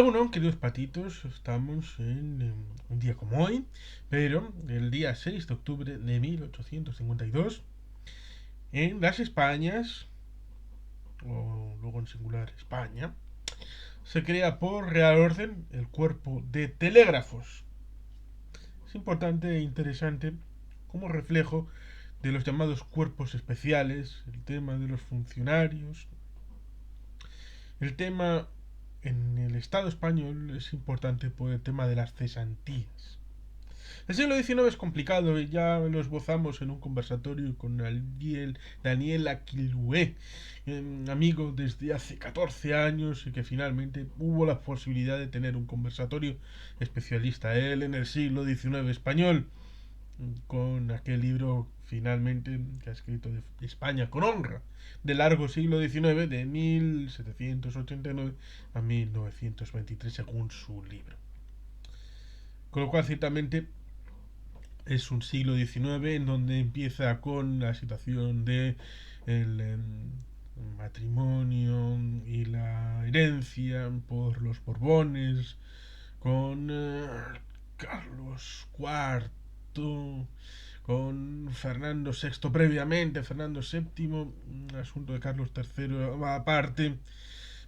Bueno, queridos patitos, estamos en un día como hoy, pero el día 6 de octubre de 1852, en las Españas, o luego en singular España, se crea por Real Orden el Cuerpo de Telégrafos. Es importante e interesante como reflejo de los llamados cuerpos especiales, el tema de los funcionarios, el tema en el Estado español es importante por el tema de las cesantías. El siglo XIX es complicado y ya lo esbozamos en un conversatorio con Daniel Aquilhué, amigo desde hace 14 años y que finalmente hubo la posibilidad de tener un conversatorio especialista él en el siglo XIX español, con aquel libro finalmente que ha escrito de España con honra, de largo siglo XIX, de 1789 a 1923 según su libro. Con lo cual, ciertamente, es un siglo XIX en donde empieza con la situación de el matrimonio y la herencia por los Borbones, con Carlos IV, con Fernando VI previamente, Fernando VII, un asunto de Carlos III aparte,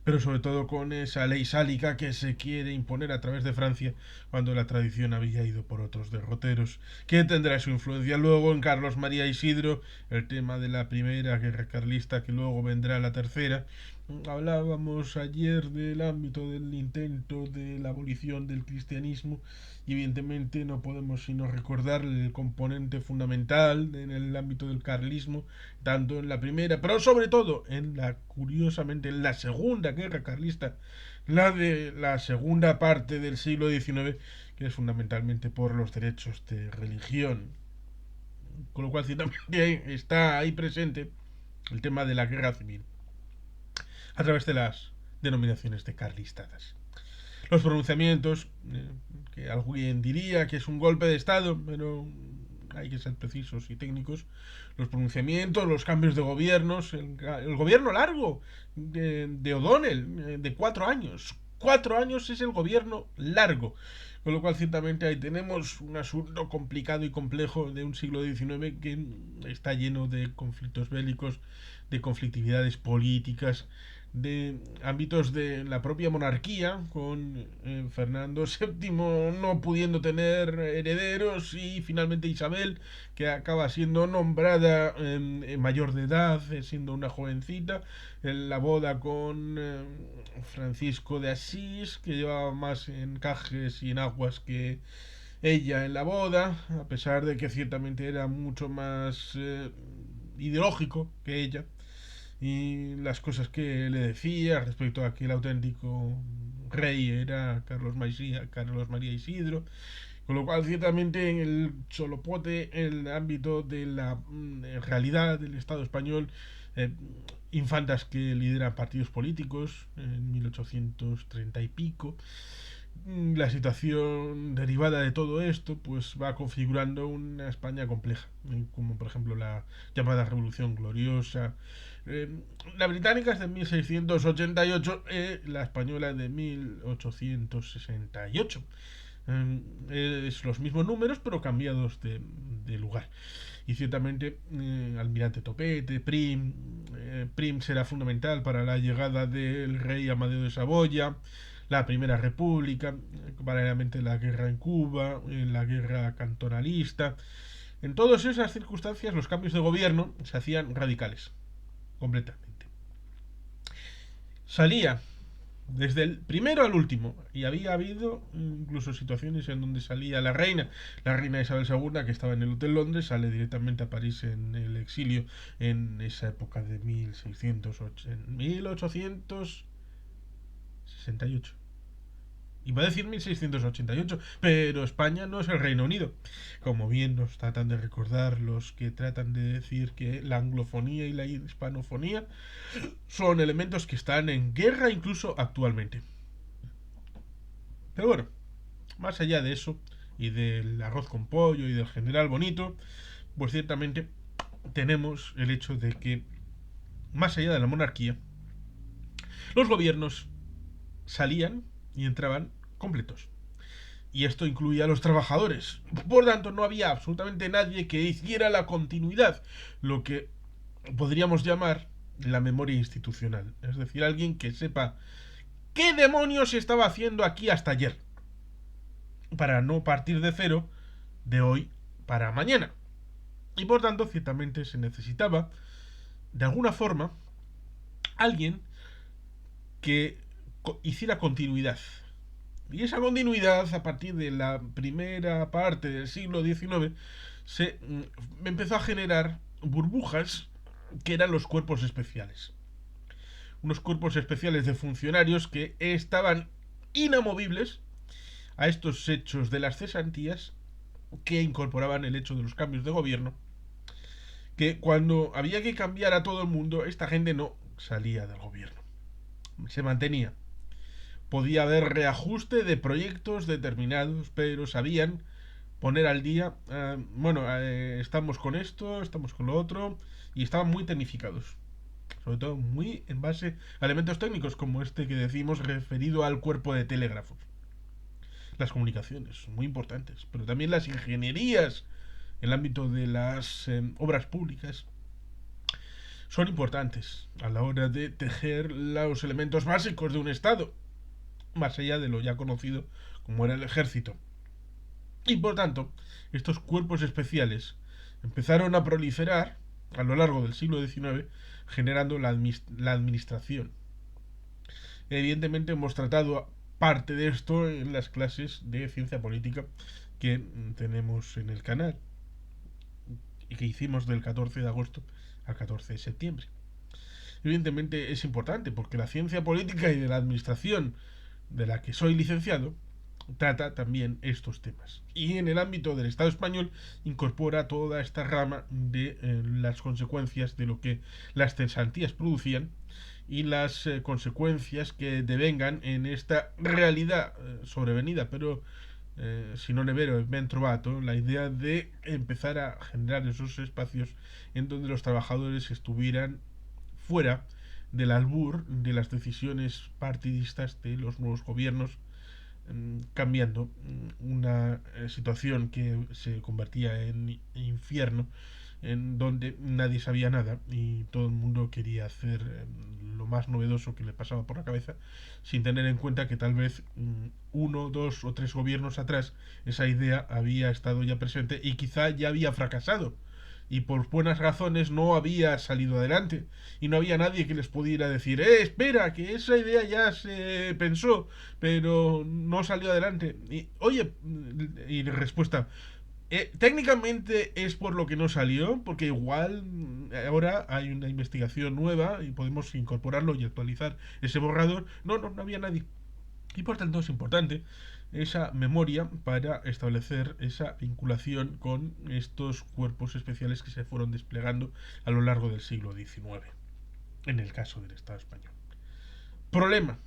pero sobre todo con esa ley sálica que se quiere imponer a través de Francia cuando la tradición había ido por otros derroteros, que tendrá su influencia luego en Carlos María Isidro, el tema de la primera guerra carlista, que luego vendrá la tercera. Hablábamos ayer del ámbito del intento de la abolición del cristianismo y evidentemente no podemos sino recordar el componente fundamental en el ámbito del carlismo, tanto en la primera, pero sobre todo curiosamente, en la segunda guerra carlista, la de la segunda parte del siglo XIX, que es fundamentalmente por los derechos de religión. Con lo cual, ciertamente está ahí presente el tema de la guerra civil a través de las denominaciones de carlistadas. Los pronunciamientos, que alguien diría que es un golpe de Estado, pero hay que ser precisos y técnicos. Los pronunciamientos, los cambios de gobiernos, el gobierno largo de O'Donnell, de 4 años. 4 años es el gobierno largo. Con lo cual, ciertamente, ahí tenemos un asunto complicado y complejo de un siglo XIX que está lleno de conflictos bélicos, de conflictividades políticas, de ámbitos de la propia monarquía, con Fernando VII no pudiendo tener herederos y finalmente Isabel, que acaba siendo nombrada mayor de edad, siendo una jovencita, en la boda con Francisco de Asís, que llevaba más encajes y enaguas que ella en la boda, a pesar de que ciertamente era mucho más ideológico que ella y las cosas que le decía respecto a que el auténtico rey era Carlos María Isidro, con lo cual ciertamente en el solopote, en el ámbito de la realidad del Estado español, eh, infantas que lideran partidos políticos en 1830 y pico, la situación derivada de todo esto pues va configurando una España compleja, como por ejemplo la llamada Revolución Gloriosa. La británica es de 1688, la española de 1868. Es los mismos números pero cambiados de lugar. Y ciertamente Almirante Topete, Prim será fundamental para la llegada del rey Amadeo de Saboya, la Primera República, paralelamente la guerra en Cuba, en la guerra cantonalista. En todas esas circunstancias los cambios de gobierno se hacían radicales, completamente. Salía desde el primero al último, y había habido incluso situaciones en donde salía la reina Isabel II, que estaba en el Hotel Londres, sale directamente a París en el exilio en esa época de 1868. Iba a decir 1688, pero España no es el Reino Unido. Como bien nos tratan de recordar los que tratan de decir que la anglofonía y la hispanofonía son elementos que están en guerra incluso actualmente. Pero bueno, más allá de eso, y del arroz con pollo y del general bonito, pues ciertamente tenemos el hecho de que, más allá de la monarquía, los gobiernos salían y entraban completos. Y esto incluía a los trabajadores. Por tanto, no había absolutamente nadie que hiciera la continuidad, lo que podríamos llamar la memoria institucional. Es decir, alguien que sepa qué demonios se estaba haciendo aquí hasta ayer, para no partir de cero de hoy para mañana. Y por tanto, ciertamente se necesitaba, de alguna forma, alguien que hiciera continuidad. Y esa continuidad, a partir de la primera parte del siglo XIX, se empezó a generar burbujas que eran los cuerpos especiales. Unos cuerpos especiales de funcionarios que estaban inamovibles a estos hechos de las cesantías, que incorporaban el hecho de los cambios de gobierno, que cuando había que cambiar a todo el mundo, esta gente no salía del gobierno, se mantenía. Podía haber reajuste de proyectos determinados, pero sabían poner al día, estamos con esto, estamos con lo otro, y estaban muy tecnificados. Sobre todo muy en base a elementos técnicos como este que decimos referido al cuerpo de telégrafos. Las comunicaciones, muy importantes, pero también las ingenierías en el ámbito de las obras públicas son importantes a la hora de tejer los elementos básicos de un Estado, más allá de lo ya conocido como era el ejército. Y por tanto, estos cuerpos especiales empezaron a proliferar a lo largo del siglo XIX, generando la administración. Evidentemente hemos tratado parte de esto en las clases de ciencia política que tenemos en el canal y que hicimos del 14 de agosto al 14 de septiembre. Evidentemente es importante porque la ciencia política y de la administración de la que soy licenciado trata también estos temas. Y en el ámbito del Estado español incorpora toda esta rama de las consecuencias de lo que las cesantías producían y las consecuencias que devengan en esta realidad sobrevenida, pero si non è vero è ben trovato, la idea de empezar a generar esos espacios en donde los trabajadores estuvieran fuera del albur de las decisiones partidistas de los nuevos gobiernos, cambiando una situación que se convertía en infierno, en donde nadie sabía nada y todo el mundo quería hacer lo más novedoso que le pasaba por la cabeza, sin tener en cuenta que tal vez uno, dos o tres gobiernos atrás esa idea había estado ya presente y quizá ya había fracasado y por buenas razones no había salido adelante y no había nadie que les pudiera decir espera, que esa idea ya se pensó pero no salió adelante y oye, y respuesta técnicamente es por lo que no salió, porque igual ahora hay una investigación nueva y podemos incorporarlo y actualizar ese borrador. No había nadie. Y por tanto es importante esa memoria para establecer esa vinculación con estos cuerpos especiales que se fueron desplegando a lo largo del siglo XIX, en el caso del Estado español. Problema: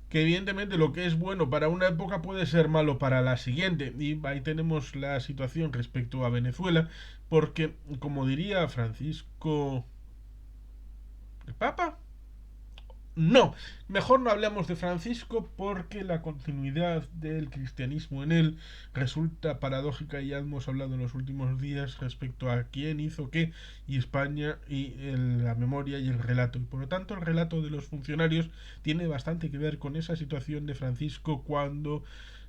que evidentemente lo que es bueno para una época puede ser malo para la siguiente. Y ahí tenemos la situación respecto a Venezuela, porque, como diría Francisco el Papa, no, mejor no hablemos de Francisco porque la continuidad del cristianismo en él resulta paradójica y ya hemos hablado en los últimos días respecto a quién hizo qué y España y la memoria y el relato. Y por lo tanto el relato de los funcionarios tiene bastante que ver con esa situación de Francisco cuando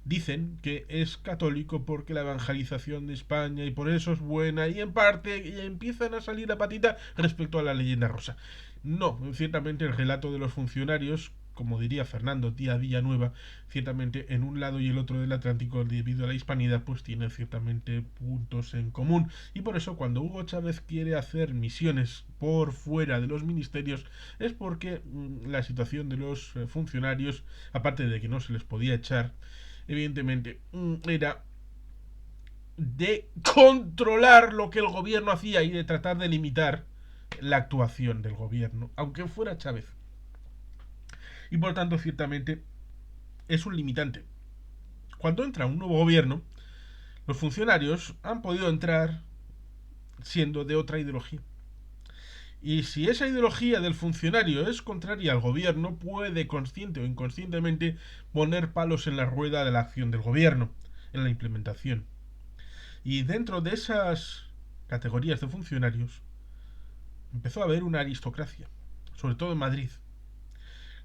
dicen que es católico porque la evangelización de España y por eso es buena y en parte empiezan a salir la patita respecto a la leyenda rosa. No, ciertamente el relato de los funcionarios, como diría Fernando Díaz Villanueva, ciertamente en un lado y el otro del Atlántico, debido a la hispanidad, pues tienen ciertamente puntos en común. Y por eso cuando Hugo Chávez quiere hacer misiones por fuera de los ministerios, es porque la situación de los funcionarios, aparte de que no se les podía echar, evidentemente era de controlar lo que el gobierno hacía y de tratar de limitar la actuación del gobierno, aunque fuera Chávez. Y por tanto, ciertamente, es un limitante. Cuando entra un nuevo gobierno, los funcionarios han podido entrar siendo de otra ideología. Y si esa ideología del funcionario es contraria al gobierno, puede consciente o inconscientemente poner palos en la rueda de la acción del gobierno, en la implementación. Y dentro de esas categorías de funcionarios empezó a haber una aristocracia, sobre todo en Madrid,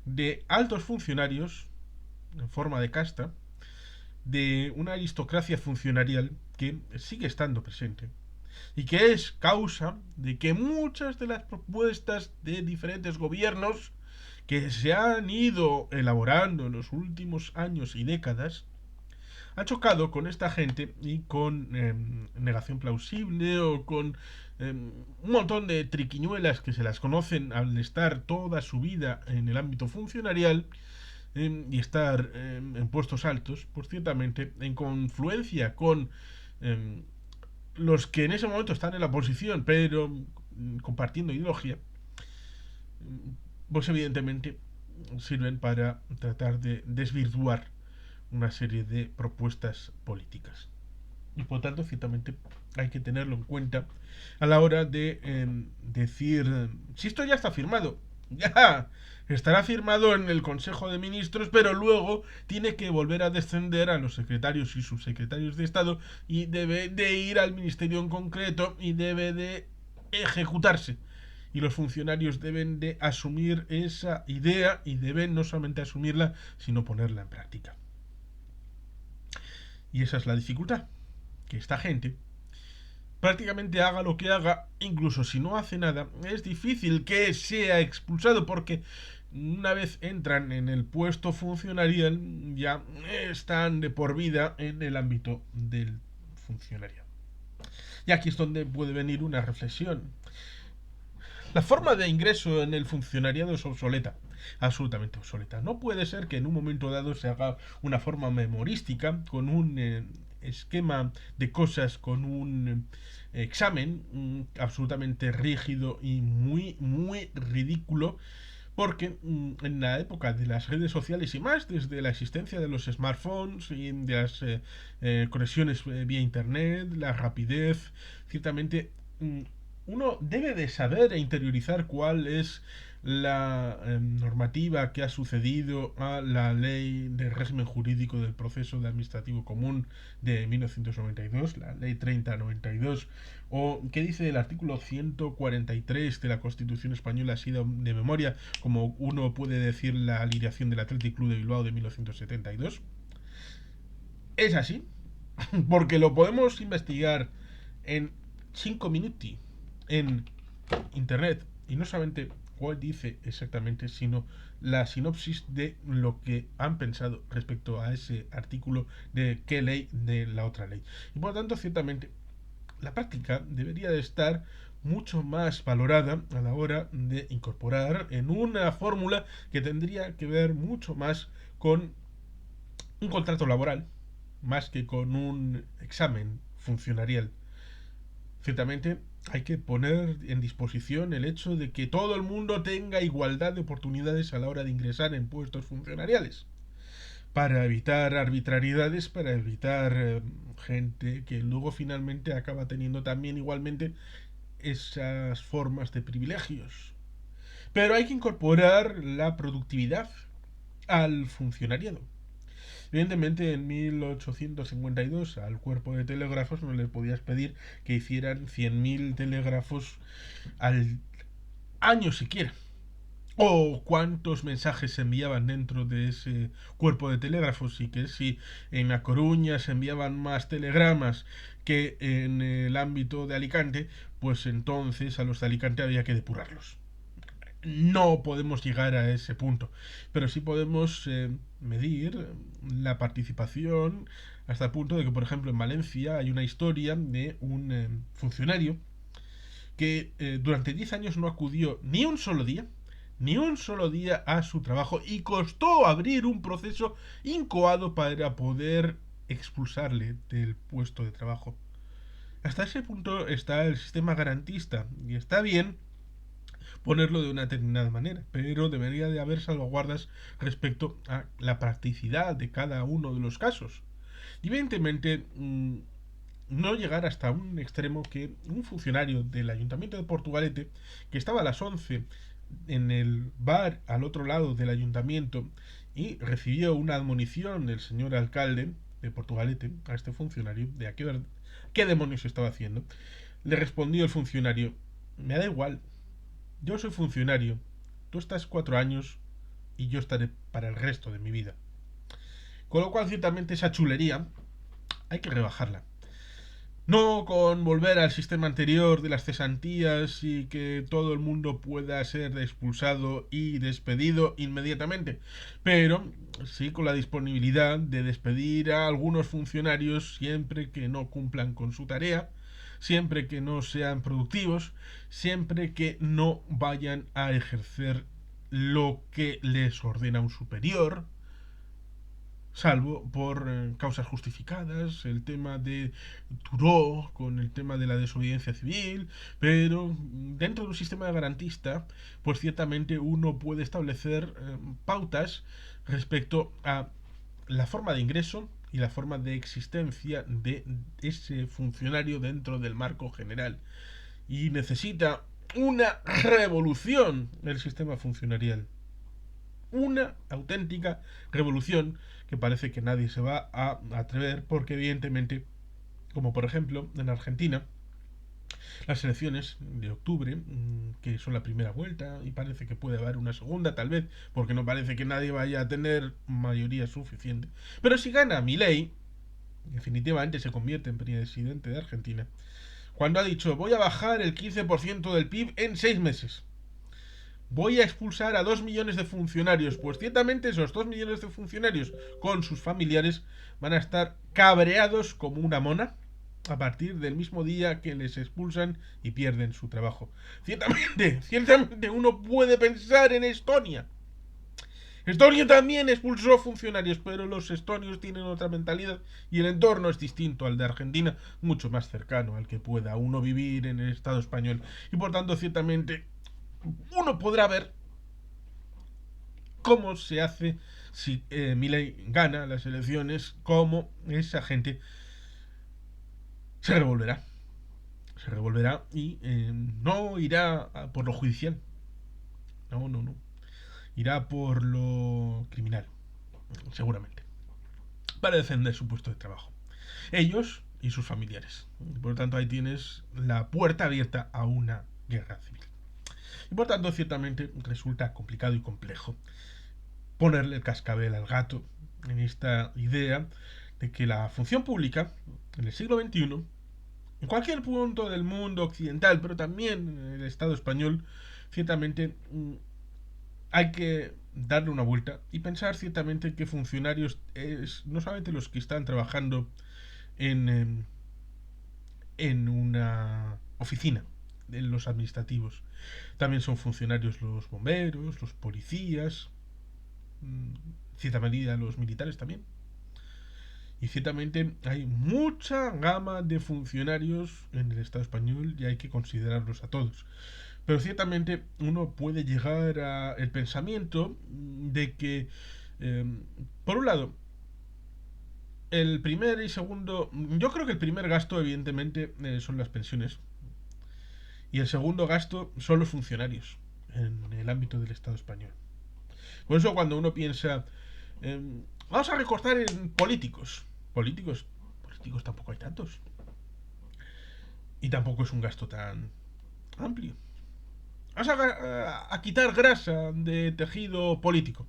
de altos funcionarios en forma de casta, de una aristocracia funcionarial que sigue estando presente y que es causa de que muchas de las propuestas de diferentes gobiernos que se han ido elaborando en los últimos años y décadas han chocado con esta gente y con negación plausible o con un montón de triquiñuelas que se las conocen al estar toda su vida en el ámbito funcionarial y estar en puestos altos, pues ciertamente en confluencia con eh, los que en ese momento están en la oposición, pero compartiendo ideología, pues evidentemente sirven para tratar de desvirtuar una serie de propuestas políticas. Y por tanto, ciertamente hay que tenerlo en cuenta a la hora de decir, si esto ya está firmado, ya estará firmado en el Consejo de Ministros, pero luego tiene que volver a descender a los secretarios y subsecretarios de Estado y debe de ir al ministerio en concreto y debe de ejecutarse. Y los funcionarios deben de asumir esa idea y deben no solamente asumirla, sino ponerla en práctica. Y esa es la dificultad, que esta gente prácticamente haga lo que haga, incluso si no hace nada, es difícil que sea expulsado porque una vez entran en el puesto funcionarial ya están de por vida en el ámbito del funcionariado. Y aquí es donde puede venir una reflexión. La forma de ingreso en el funcionariado es obsoleta, absolutamente obsoleta. No puede ser que en un momento dado se haga una forma memorística, con un esquema de cosas, con un examen absolutamente rígido y muy ridículo, porque en la época de las redes sociales y más, desde la existencia de los smartphones y de las conexiones vía internet, la rapidez, ciertamente uno debe de saber e interiorizar cuál es la normativa que ha sucedido a la ley de régimen jurídico del proceso de administrativo común de 1992, la ley 3092, o qué dice el artículo 143 de la Constitución española, así de memoria, como uno puede decir la alineación del Athletic Club de Bilbao de 1972. Es así, porque lo podemos investigar en 5 minutos en internet y no solamente cuál dice exactamente, sino la sinopsis de lo que han pensado respecto a ese artículo de qué ley de la otra ley. Y por lo tanto, ciertamente, la práctica debería de estar mucho más valorada a la hora de incorporar en una fórmula que tendría que ver mucho más con un contrato laboral, más que con un examen funcionarial. Ciertamente hay que poner en disposición el hecho de que todo el mundo tenga igualdad de oportunidades a la hora de ingresar en puestos funcionariales, para evitar arbitrariedades, para evitar gente que luego finalmente acaba teniendo también igualmente esas formas de privilegios. Pero hay que incorporar la productividad al funcionariado. Evidentemente, en 1852 al cuerpo de telégrafos no le podías pedir que hicieran 100.000 telégrafos al año siquiera. O cuántos mensajes se enviaban dentro de ese cuerpo de telégrafos, y que si en A Coruña se enviaban más telegramas que en el ámbito de Alicante, pues entonces a los de Alicante había que depurarlos. No podemos llegar a ese punto, pero sí podemos medir la participación hasta el punto de que, por ejemplo, en Valencia hay una historia de un funcionario que durante 10 años no acudió ni un solo día a su trabajo, y costó abrir un proceso incoado para poder expulsarle del puesto de trabajo. Hasta ese punto está el sistema garantista, y está bien ponerlo de una determinada manera, pero debería de haber salvaguardas respecto a la practicidad de cada uno de los casos. Y evidentemente, no llegar hasta un extremo que un funcionario del Ayuntamiento de Portugalete, que estaba a las 11 en el bar al otro lado del ayuntamiento y recibió una admonición del señor alcalde de Portugalete a este funcionario de a qué demonios estaba haciendo, le respondió el funcionario: me da igual, yo soy funcionario, tú estás 4 años y yo estaré para el resto de mi vida. Con lo cual, ciertamente, esa chulería hay que rebajarla. No con volver al sistema anterior de las cesantías y que todo el mundo pueda ser expulsado y despedido inmediatamente, pero sí con la disponibilidad de despedir a algunos funcionarios siempre que no cumplan con su tarea, siempre que no sean productivos, siempre que no vayan a ejercer lo que les ordena un superior, salvo por causas justificadas, el tema de Turó con el tema de la desobediencia civil, pero dentro de un sistema garantista, pues ciertamente uno puede establecer pautas respecto a la forma de ingreso y la forma de existencia de ese funcionario dentro del marco general. Y necesita una revolución el sistema funcionarial, una auténtica revolución que parece que nadie se va a atrever porque evidentemente, como por ejemplo en Argentina, las elecciones de octubre, que son la primera vuelta, y parece que puede haber una segunda, tal vez, porque no parece que nadie vaya a tener mayoría suficiente. Pero si gana Milei, definitivamente se convierte en presidente de Argentina, cuando ha dicho: voy a bajar el 15% del PIB en 6 meses. Voy a expulsar a 2 millones de funcionarios. Pues ciertamente esos 2 millones de funcionarios con sus familiares van a estar cabreados como una mona a partir del mismo día que les expulsan y pierden su trabajo. Ciertamente uno puede pensar en Estonia. Estonia también expulsó funcionarios, pero los estonios tienen otra mentalidad y el entorno es distinto al de Argentina, mucho más cercano al que pueda uno vivir en el Estado español. Y por tanto, ciertamente, uno podrá ver cómo se hace si Milei gana las elecciones, cómo esa gente se revolverá. Se revolverá y no irá por lo judicial. No, no, no. Irá por lo criminal, seguramente, para defender su puesto de trabajo. Ellos y sus familiares. Por lo tanto, ahí tienes la puerta abierta a una guerra civil. Y por tanto, ciertamente resulta complicado y complejo ponerle el cascabel al gato en esta idea de que la función pública en el siglo XXI, en cualquier punto del mundo occidental, pero también en el Estado español, ciertamente hay que darle una vuelta y pensar ciertamente que funcionarios es no solamente los que están trabajando en, en una oficina, en los administrativos, también son funcionarios los bomberos, los policías, cierta medida los militares también. Y ciertamente hay mucha gama de funcionarios en el Estado español y hay que considerarlos a todos. Pero ciertamente uno puede llegar al pensamiento de que, eh, por un lado, el primer y segundo, yo creo que el primer gasto evidentemente son las pensiones y el segundo gasto son los funcionarios en el ámbito del Estado español. Por eso cuando uno piensa, eh, vamos a recortar en políticos tampoco hay tantos. Y tampoco es un gasto tan amplio. Vamos a quitar grasa de tejido político.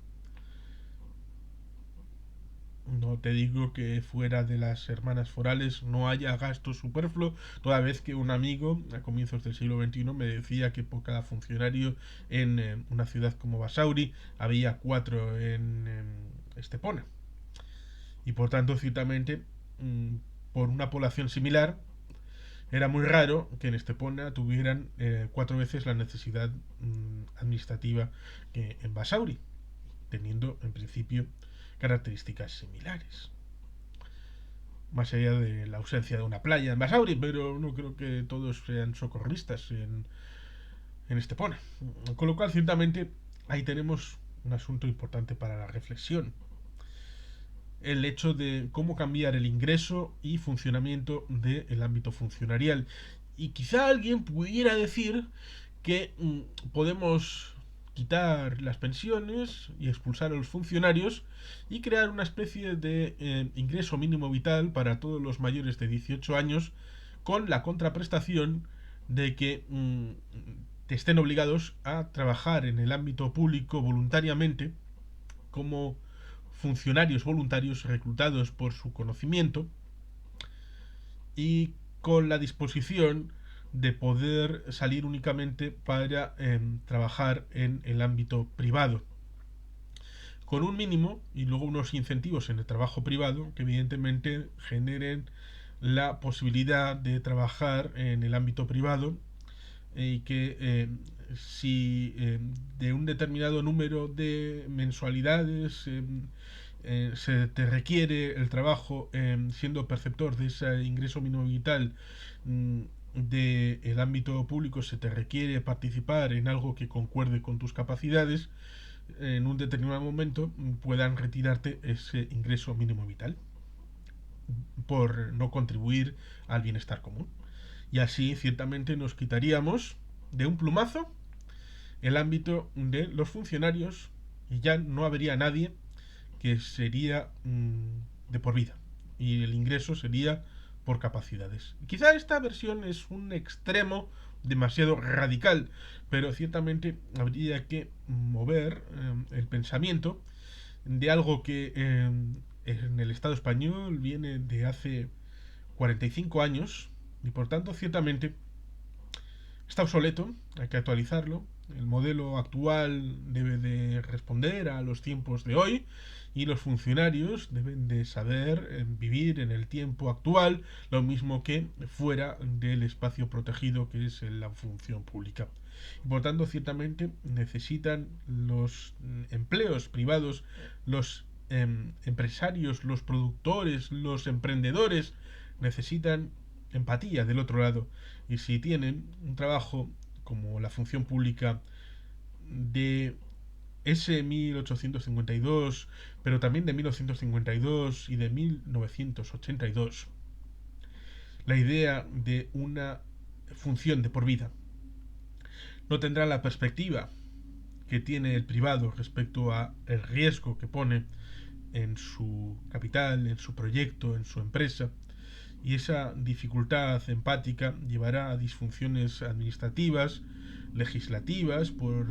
No te digo que fuera de las hermanas forales no haya gasto superfluo, toda vez que un amigo a comienzos del siglo XXI me decía que por cada funcionario en una ciudad como Basauri había 4 en Estepona. Y por tanto, ciertamente, por una población similar, era muy raro que en Estepona tuvieran 4 veces la necesidad administrativa que en Basauri, teniendo en principio características similares. Más allá de la ausencia de una playa en Basauri, pero no creo que todos sean socorristas en Estepona. Con lo cual, ciertamente, ahí tenemos un asunto importante para la reflexión. el hecho de cómo cambiar el ingreso y funcionamiento del ámbito funcionarial. Y quizá alguien pudiera decir que podemos quitar las pensiones y expulsar a los funcionarios y crear una especie de ingreso mínimo vital para todos los mayores de 18 años, con la contraprestación de que estén obligados a trabajar en el ámbito público voluntariamente como funcionarios voluntarios reclutados por su conocimiento y con la disposición de poder salir únicamente para trabajar en el ámbito privado, con un mínimo y luego unos incentivos en el trabajo privado que evidentemente generen la posibilidad de trabajar en el ámbito privado, y que si de un determinado número de mensualidades se te requiere el trabajo siendo perceptor de ese ingreso mínimo vital del ámbito público, se te requiere participar en algo que concuerde con tus capacidades, en un determinado momento puedan retirarte ese ingreso mínimo vital por no contribuir al bienestar común. Y así ciertamente nos quitaríamos de un plumazo el ámbito de los funcionarios y ya no habría nadie, que sería de por vida, y el ingreso sería por capacidades. Quizá esta versión es un extremo demasiado radical, pero ciertamente habría que mover el pensamiento de algo que en el Estado español viene de hace 45 años y por tanto ciertamente está obsoleto, hay que actualizarlo. El modelo actual debe de responder a los tiempos de hoy y los funcionarios deben de saber vivir en el tiempo actual, lo mismo que fuera del espacio protegido que es la función pública. Y por tanto, ciertamente necesitan los empleos privados, los empresarios, los productores, los emprendedores, necesitan empatía del otro lado. Y si tienen un trabajo como la función pública de ese 1852, pero también de 1952 y de 1982, la idea de una función de por vida no tendrá la perspectiva que tiene el privado respecto a el riesgo que pone en su capital, en su proyecto, en su empresa, y esa dificultad empática llevará a disfunciones administrativas, legislativas por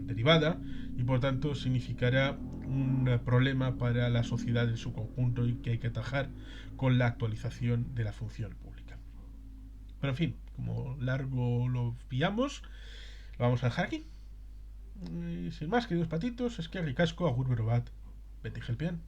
derivada, y por tanto significará un problema para la sociedad en su conjunto y que hay que atajar con la actualización de la función pública. Pero en fin, como largo lo pillamos, lo vamos a dejar aquí. Y sin más, queridos patitos, es que ricasco, agur berobat, beti gelpean.